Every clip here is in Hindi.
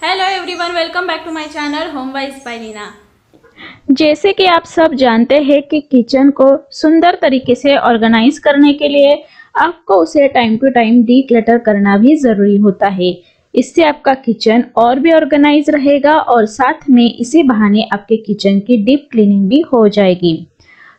Hello everyone, welcome back to my channel home wise by Leena. जैसे कि आप सब जानते हैं कि किचन को सुंदर तरीके से ऑर्गेनाइज करने के लिए आपको उसे टाइम टू टाइम डीक्लटर करना भी जरूरी होता है। इससे आपका किचन और भी ऑर्गेनाइज रहेगा और साथ में इसी बहाने आपके किचन की डीप क्लीनिंग भी हो जाएगी।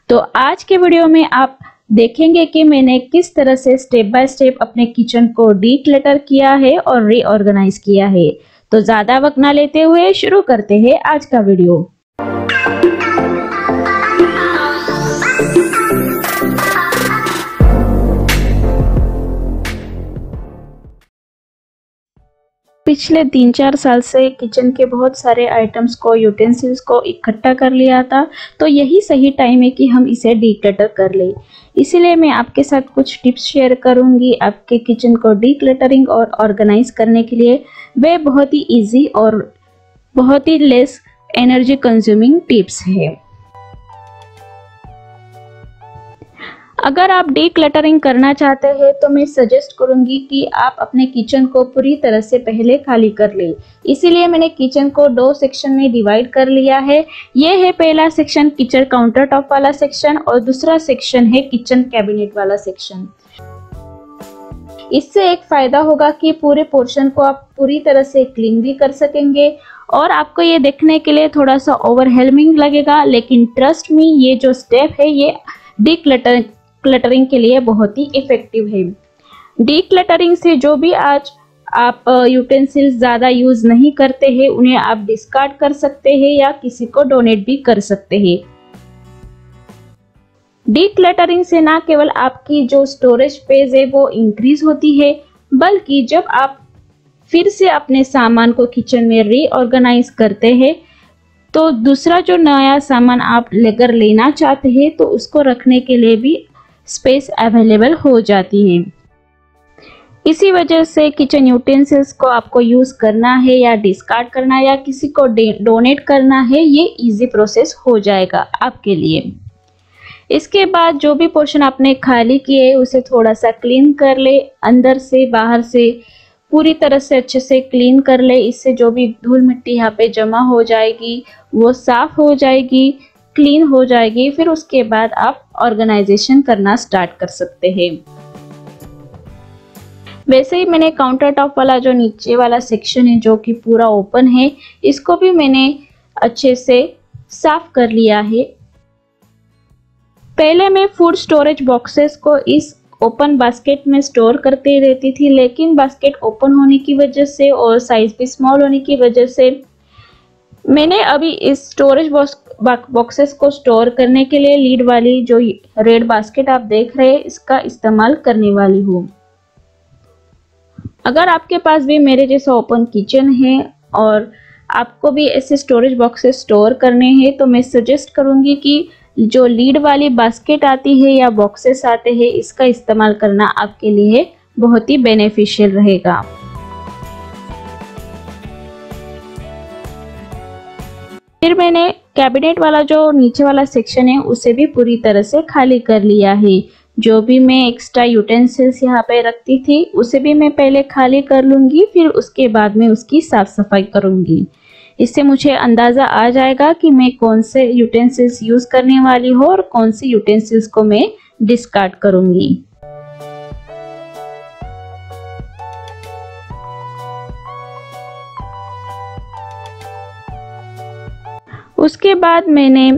तो आज के वीडियो में आप देखेंगे कि मैंने किस तरह से स्टेप बाय स्टेप अपने किचन को डीक्लटर किया है और रीऑर्गेनाइज किया है। तो ज्यादा वक्त ना लेते हुए शुरू करते हैं आज का वीडियो। पिछले 3-4 साल से किचन के बहुत सारे आइटम्स को, यूटेंसिल्स को इकट्ठा कर लिया था, तो यही सही टाइम है कि हम इसे डीक्लटर कर ले। इसीलिए मैं आपके साथ कुछ टिप्स शेयर करूंगी आपके किचन को डीक्लटरिंग और ऑर्गेनाइज करने के लिए। वे बहुत ही इजी और बहुत ही लेस एनर्जी कंज्यूमिंग टिप्स है। अगर आप डीक्लटरिंग करना चाहते हैं तो मैं सजेस्ट करूंगी कि आप अपने किचन को पूरी तरह से पहले खाली कर लें। इसीलिए मैंने किचन को 2 सेक्शन में डिवाइड कर लिया है। ये है पहला सेक्शन किचन काउंटर टॉप वाला सेक्शन और दूसरा सेक्शन है किचन कैबिनेट वाला सेक्शन। इससे एक फायदा होगा कि पूरे पोर्शन को आप पूरी तरह से क्लीन भी कर सकेंगे और आपको ये देखने के लिए थोड़ा सा ओवरवेलमिंग लगेगा, लेकिन ट्रस्ट मी, ये जो स्टेप है ये डीक्लटरिंग के लिए बहुत ही इफेक्टिव है। डीक्लटरिंग से जो भी आज आप यूटेंसिल्स ज्यादा यूज नहीं करते हैं उन्हें आप डिस्कार्ड कर सकते हैं या किसी को डोनेट भी कर सकते हैं। डीक्लटरिंग से ना केवल आपकी जो स्टोरेज स्पेस है वो इंक्रीज होती है, बल्कि जब आप फिर से अपने सामान को किचन में रीऑर्गेनाइज करते हैं तो दूसरा जो नया सामान आप लेकर लेना चाहते हैं तो उसको रखने के लिए भी स्पेस अवेलेबल हो जाती है। इसी वजह से किचन यूटेंसिल्स को आपको यूज करना है या डिस्कार्ड करना या किसी को डोनेट करना है, ये इजी प्रोसेस हो जाएगा आपके लिए। इसके बाद जो भी पोर्शन आपने खाली किए उसे थोड़ा सा क्लीन कर ले, अंदर से बाहर से पूरी तरह से अच्छे से क्लीन कर ले। इससे जो भी धूल मिट्टी यहाँ पे जमा हो जाएगी वो साफ हो जाएगी, क्लीन हो जाएगी। फिर उसके बाद आप ऑर्गेनाइजेशन करना स्टार्ट कर सकते हैं। वैसे ही मैंने काउंटर टॉप वाला जो नीचे वाला सेक्शन है जो कि पूरा ओपन है, इसको भी मैंने अच्छे से साफ कर लिया है। पहले मैं फूड स्टोरेज बॉक्सेस को इस ओपन बास्केट में स्टोर करते रहती थी, लेकिन बास्केट ओपन होने की वजह से और साइज भी स्मॉल होने की वजह से मैंने अभी इस स्टोरेज बॉक्सेस को स्टोर करने के लिए लीड वाली जो रेड बास्केट आप देख रहे हैं इसका इस्तेमाल करने वाली हूँ। अगर आपके पास भी मेरे जैसा ओपन किचन है और आपको भी ऐसे स्टोरेज बॉक्सेस स्टोर करने हैं तो मैं सजेस्ट करूंगी कि जो लीड वाली बास्केट आती है या बॉक्सेस आते हैं इसका इस्तेमाल करना आपके लिए बहुत ही बेनिफिशियल रहेगा। फिर मैंने कैबिनेट वाला जो नीचे वाला सेक्शन है उसे भी पूरी तरह से खाली कर लिया है। जो भी मैं एक्स्ट्रा यूटेंसिल्स यहाँ पे रखती थी उसे भी मैं पहले खाली कर लूंगी, फिर उसके बाद में उसकी साफ सफाई करूंगी। इससे मुझे अंदाजा आ जाएगा कि मैं कौन से यूटेंसिल्स यूज करने वाली हूँ और कौन से यूटेंसिल्स को मैं डिस्कार्ड करूंगी। उसके बाद मैंने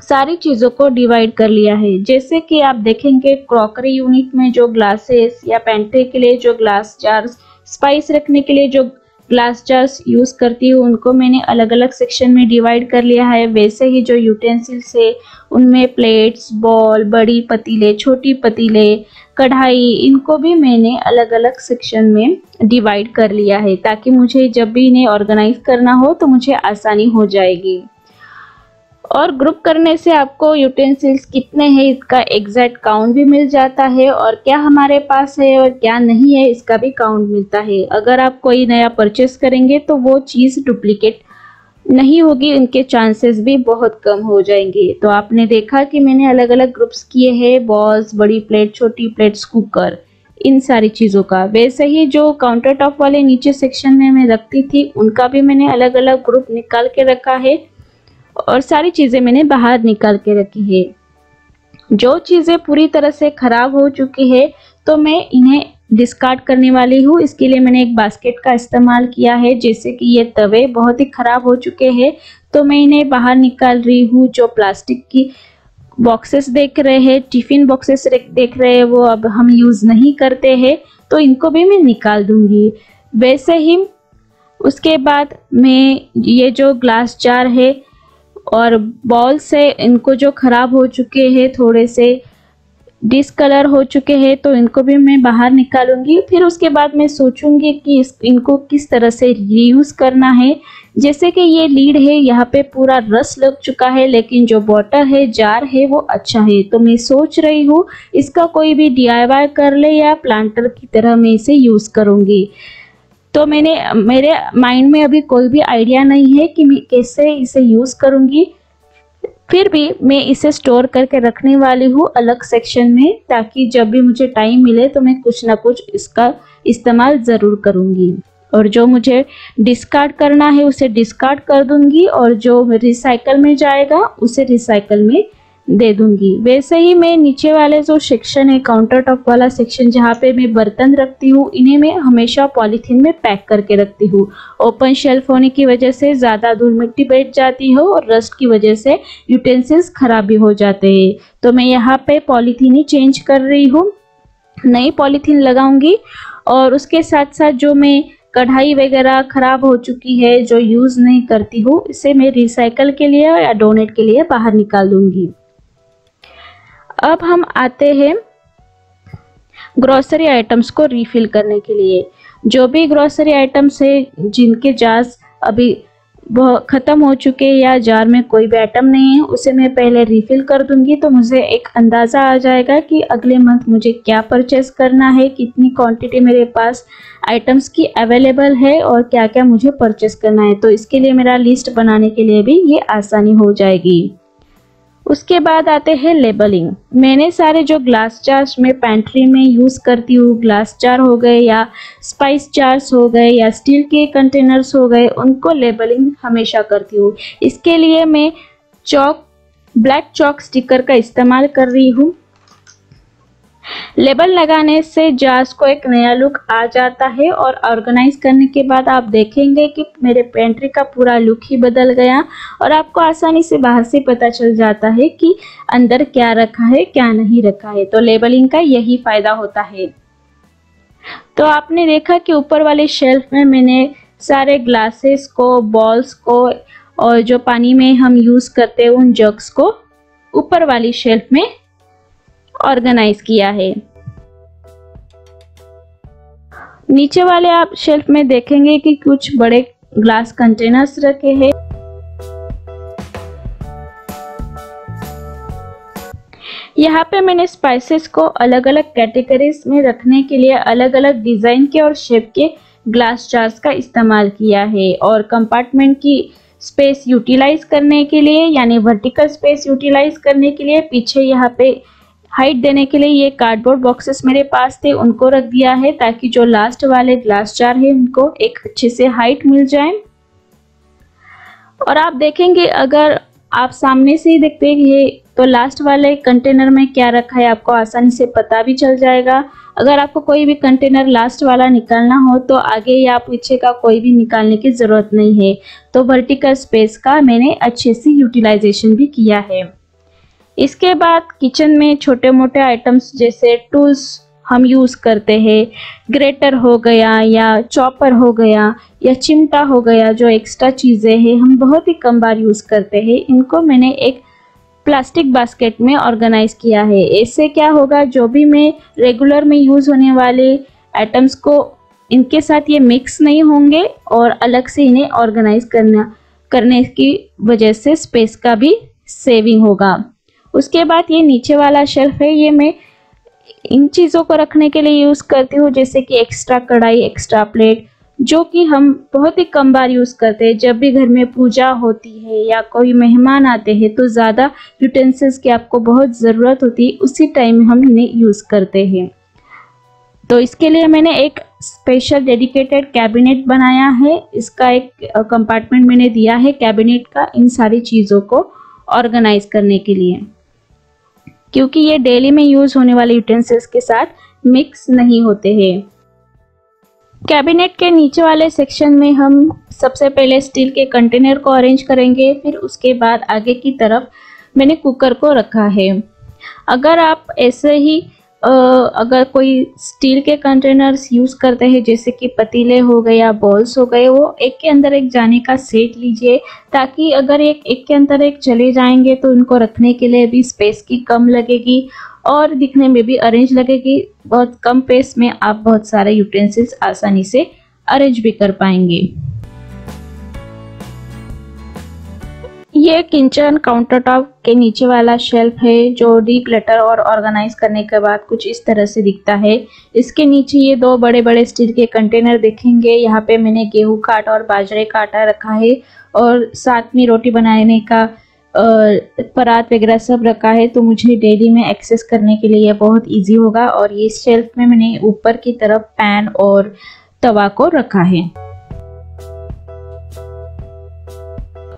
सारी चीजों को डिवाइड कर लिया है। जैसे कि आप देखेंगे क्रॉकरी यूनिट में जो ग्लासेस या पेंट्री के लिए जो ग्लास जार्स, स्पाइस रखने के लिए जो ग्लास जार्स यूज करती हूँ उनको मैंने अलग अलग सेक्शन में डिवाइड कर लिया है। वैसे ही जो यूटेंसिल्स है उनमें प्लेट्स, बॉल, बड़ी पतीले, छोटी पतीले, कढ़ाई, इनको भी मैंने अलग अलग सेक्शन में डिवाइड कर लिया है ताकि मुझे जब भी इन्हें ऑर्गेनाइज करना हो तो मुझे आसानी हो जाएगी। और ग्रुप करने से आपको यूटेंसिल्स कितने हैं इसका एग्जैक्ट काउंट भी मिल जाता है और क्या हमारे पास है और क्या नहीं है इसका भी काउंट मिलता है। अगर आप कोई नया परचेस करेंगे तो वो चीज़ डुप्लीकेट नहीं होगी, उनके चांसेस भी बहुत कम हो जाएंगे। तो आपने देखा कि मैंने अलग अलग ग्रुप्स किए हैं, बॉल्स, बड़ी प्लेट, छोटी प्लेट्स, कुकर। इन सारी चीज़ों का। वैसे ही जो काउंटर टॉप वाले नीचे सेक्शन में मैं रखती थी उनका भी मैंने अलग अलग ग्रुप निकाल के रखा है और सारी चीज़ें मैंने बाहर निकाल के रखी है। जो चीज़ें पूरी तरह से ख़राब हो चुकी है तो मैं इन्हें डिस्कार्ड करने वाली हूँ। इसके लिए मैंने एक बास्केट का इस्तेमाल किया है। जैसे कि ये तवे बहुत ही ख़राब हो चुके हैं तो मैं इन्हें बाहर निकाल रही हूँ। जो प्लास्टिक की बॉक्सेस देख रहे हैं, टिफ़िन बॉक्सेस देख रहे हैं, वो अब हम यूज़ नहीं करते हैं तो इनको भी मैं निकाल दूँगी। वैसे ही उसके बाद मैं ये जो ग्लास जार है और बॉल्स है, इनको जो ख़राब हो चुके हैं, थोड़े से डिसकलर हो चुके हैं, तो इनको भी मैं बाहर निकालूंगी। फिर उसके बाद मैं सोचूंगी कि इनको किस तरह से रीयूज़ करना है। जैसे कि ये लीड है, यहाँ पे पूरा रस लग चुका है, लेकिन जो बॉटल है, जार है, वो अच्छा है। तो मैं सोच रही हूँ इसका कोई भी DIY कर ले या प्लांटर की तरह मैं इसे यूज़ करूँगी। तो मेरे माइंड में अभी कोई भी आइडिया नहीं है कि मैं कैसे इसे यूज़ करूँगी। फिर भी मैं इसे स्टोर करके रखने वाली हूँ अलग सेक्शन में, ताकि जब भी मुझे टाइम मिले तो मैं कुछ ना कुछ इसका इस्तेमाल ज़रूर करूँगी। और जो मुझे डिस्कार्ड करना है उसे डिस्कार्ड कर दूँगी और जो रिसाइकल में जाएगा उसे रिसाइकल में दे दूँगी। वैसे ही मैं नीचे वाले जो सेक्शन है, काउंटर टॉप वाला सेक्शन, जहाँ पे मैं बर्तन रखती हूँ, इन्हें मैं हमेशा पॉलीथीन में पैक करके रखती हूँ। ओपन शेल्फ होने की वजह से ज़्यादा धूल मिट्टी बैठ जाती है और रस्ट की वजह से यूटेंसिल्स खराब भी हो जाते हैं। तो मैं यहाँ पे पॉलीथीन ही चेंज कर रही हूँ, नई पॉलीथीन लगाऊंगी। और उसके साथ साथ जो मैं कढ़ाई वगैरह ख़राब हो चुकी है, जो यूज़ नहीं करती हूँ, इसे मैं रिसाइकल के लिए या डोनेट के लिए बाहर निकाल दूँगी। अब हम आते हैं ग्रोसरी आइटम्स को रीफिल करने के लिए। जो भी ग्रोसरी आइटम्स है जिनके जार्स अभी ख़त्म हो चुके हैं या जार में कोई भी आइटम नहीं है, उसे मैं पहले रीफिल कर दूंगी। तो मुझे एक अंदाज़ा आ जाएगा कि अगले मंथ मुझे क्या परचेस करना है, कितनी क्वांटिटी मेरे पास आइटम्स की अवेलेबल है और क्या क्या मुझे परचेस करना है। तो इसके लिए मेरा लिस्ट बनाने के लिए भी ये आसानी हो जाएगी। उसके बाद आते हैं लेबलिंग। मैंने सारे जो ग्लास जार्स में पेंट्री में यूज़ करती हूँ, ग्लास जार हो गए या स्पाइस जार्स हो गए या स्टील के कंटेनर्स हो गए, उनको लेबलिंग हमेशा करती हूँ। इसके लिए मैं ब्लैक चॉक स्टिकर का इस्तेमाल कर रही हूँ। लेबल लगाने से जार्स को एक नया लुक आ जाता है और ऑर्गेनाइज करने के बाद आप देखेंगे कि मेरे पेंट्री का पूरा लुक ही बदल गया और आपको आसानी से बाहर से पता चल जाता है कि अंदर क्या रखा है, क्या नहीं रखा है। तो लेबलिंग का यही फायदा होता है। तो आपने देखा कि ऊपर वाले शेल्फ में मैंने सारे ग्लासेस को, बॉल्स को और जो पानी में हम यूज़ करते हैं उन जग्स को ऊपर वाली शेल्फ में ऑर्गेनाइज किया है। नीचे वाले आप शेल्फ में देखेंगे कि कुछ बड़े ग्लास कंटेनर्स रखे हैं। यहाँ पे मैंने स्पाइसेस को अलग अलग कैटेगरीज में रखने के लिए अलग अलग डिजाइन के और शेप के ग्लास जार्स का इस्तेमाल किया है। और कंपार्टमेंट की स्पेस यूटिलाइज करने के लिए, यानी वर्टिकल स्पेस यूटिलाइज करने के लिए, पीछे यहाँ पे हाइट देने के लिए ये कार्डबोर्ड बॉक्सेस मेरे पास थे, उनको रख दिया है ताकि जो लास्ट वाले ग्लास जार है उनको एक अच्छे से हाइट मिल जाए। और आप देखेंगे, अगर आप सामने से ही देखते हैं तो लास्ट वाले कंटेनर में क्या रखा है आपको आसानी से पता भी चल जाएगा। अगर आपको कोई भी कंटेनर लास्ट वाला निकालना हो तो आगे या पीछे का कोई भी निकालने की ज़रूरत नहीं है। तो वर्टिकल स्पेस का मैंने अच्छे से यूटिलाइजेशन भी किया है। इसके बाद किचन में छोटे मोटे आइटम्स जैसे टूल्स हम यूज़ करते हैं, ग्रेटर हो गया या चॉपर हो गया या चिमटा हो गया, जो एक्स्ट्रा चीज़ें हैं हम बहुत ही कम बार यूज़ करते हैं, इनको मैंने एक प्लास्टिक बास्केट में ऑर्गेनाइज किया है। इससे क्या होगा, जो भी मैं रेगुलर में यूज़ होने वाले आइटम्स को इनके साथ ये मिक्स नहीं होंगे और अलग से इन्हें ऑर्गेनाइज करने की वजह से स्पेस का भी सेविंग होगा। उसके बाद ये नीचे वाला शेल्फ है, ये मैं इन चीज़ों को रखने के लिए यूज़ करती हूँ, जैसे कि एक्स्ट्रा कढ़ाई, एक्स्ट्रा प्लेट, जो कि हम बहुत ही कम बार यूज़ करते हैं। जब भी घर में पूजा होती है या कोई मेहमान आते हैं तो ज़्यादा यूटेंसिल्स की आपको बहुत ज़रूरत होती है, उसी टाइम हम इन्हें यूज़ करते हैं। तो इसके लिए मैंने एक स्पेशल डेडिकेटेड कैबिनेट बनाया है। इसका एक कंपार्टमेंट मैंने दिया है कैबिनेट का, इन सारी चीज़ों को ऑर्गेनाइज करने के लिए, क्योंकि ये डेली में यूज़ होने वाले यूटेंसिल्स के साथ मिक्स नहीं होते हैं। कैबिनेट के नीचे वाले सेक्शन में हम सबसे पहले स्टील के कंटेनर को अरेंज करेंगे, फिर उसके बाद आगे की तरफ मैंने कुकर को रखा है। अगर आप ऐसे ही अगर कोई स्टील के कंटेनर्स यूज़ करते हैं, जैसे कि पतीले हो गए या बॉल्स हो गए, वो एक के अंदर एक जाने का सेट लीजिए, ताकि अगर एक के अंदर एक चले जाएंगे तो उनको रखने के लिए भी स्पेस की कम लगेगी और दिखने में भी अरेंज लगेगी। बहुत कम स्पेस में आप बहुत सारे यूटेंसिल्स आसानी से अरेंज भी कर पाएंगे। ये किचन काउंटर टॉप के नीचे वाला शेल्फ है, जो डीक्लटर और ऑर्गेनाइज करने के बाद कुछ इस तरह से दिखता है। इसके नीचे ये दो बड़े बड़े स्टील के कंटेनर देखेंगे। यहाँ पे मैंने गेहूं का आटा और बाजरे का आटा रखा है और साथ में रोटी बनाने का परात वगैरह सब रखा है, तो मुझे डेली में एक्सेस करने के लिए बहुत इजी होगा। और ये शेल्फ में मैंने ऊपर की तरफ पैन और तवा को रखा है।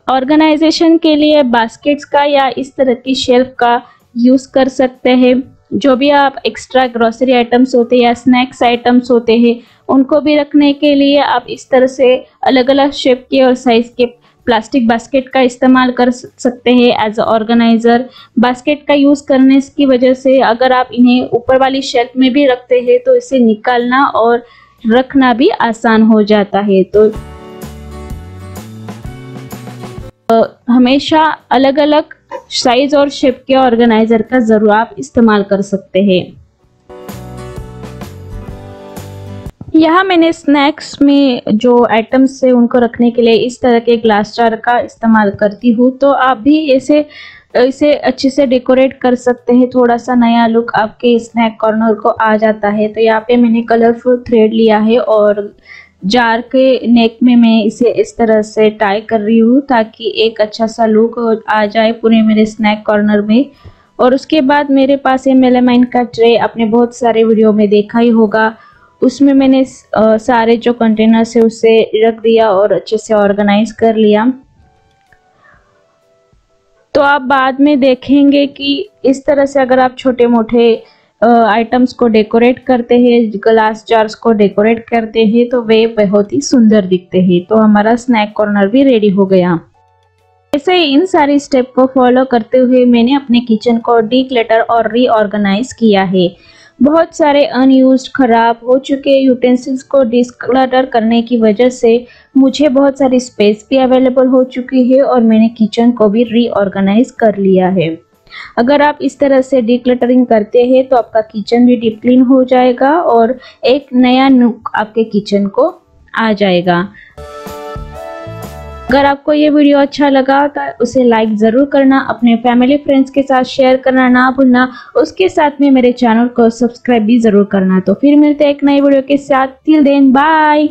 ऑर्गेनाइजेशन के लिए बास्केट्स का या इस तरह की शेल्फ का यूज़ कर सकते हैं। जो भी आप एक्स्ट्रा ग्रोसरी आइटम्स होते हैं या स्नैक्स आइटम्स होते हैं, उनको भी रखने के लिए आप इस तरह से अलग अलग शेप के और साइज़ के प्लास्टिक बास्केट का इस्तेमाल कर सकते हैं एज अ ऑर्गेनाइज़र। बास्केट का यूज़ करने की वजह से अगर आप इन्हें ऊपर वाली शेल्फ में भी रखते हैं तो इसे निकालना और रखना भी आसान हो जाता है। तो हमेशा अलग अलग साइज और शेप के ऑर्गेनाइजर का जरूर आप इस्तेमाल कर सकते हैं। यहाँ मैंने स्नैक्स में जो आइटम्स है उनको रखने के लिए इस तरह के ग्लास जार का इस्तेमाल करती हूँ, तो आप भी इसे अच्छे से डेकोरेट कर सकते हैं। थोड़ा सा नया लुक आपके स्नैक कॉर्नर को आ जाता है। तो यहाँ पे मैंने कलरफुल थ्रेड लिया है और जार के नेक में मैं इसे इस तरह से टाई कर रही हूँ, ताकि एक अच्छा सा लुक आ जाए पूरे मेरे स्नैक कॉर्नर में। और उसके बाद मेरे पास ये मेलामाइन का ट्रे, आपने बहुत सारे वीडियो में देखा ही होगा, उसमें मैंने सारे जो कंटेनर्स है उसे रख दिया और अच्छे से ऑर्गेनाइज कर लिया। तो आप बाद में देखेंगे कि इस तरह से अगर आप छोटे मोटे आइटम्स को डेकोरेट करते हैं, ग्लास जार्स को डेकोरेट करते हैं, तो वे बहुत ही सुंदर दिखते हैं। तो हमारा स्नैक कॉर्नर भी रेडी हो गया। ऐसे ही इन सारी स्टेप को फॉलो करते हुए मैंने अपने किचन को डीक्लटर और रीऑर्गेनाइज किया है। बहुत सारे अनयूज्ड खराब हो चुके यूटेंसिल्स को डिस्क्लटर करने की वजह से मुझे बहुत सारी स्पेस भी अवेलेबल हो चुकी है और मैंने किचन को भी रीऑर्गेनाइज कर लिया है। अगर आप इस तरह से डिक्लटरिंग करते हैं तो आपका किचन भी डीप क्लीन हो जाएगा और एक नया लुक आपके किचन को आ जाएगा। अगर आपको ये वीडियो अच्छा लगा तो उसे लाइक ज़रूर करना, अपने फैमिली फ्रेंड्स के साथ शेयर करना ना भूलना, उसके साथ में मेरे चैनल को सब्सक्राइब भी ज़रूर करना। तो फिर मिलते हैं एक नई वीडियो के साथ। Till then bye.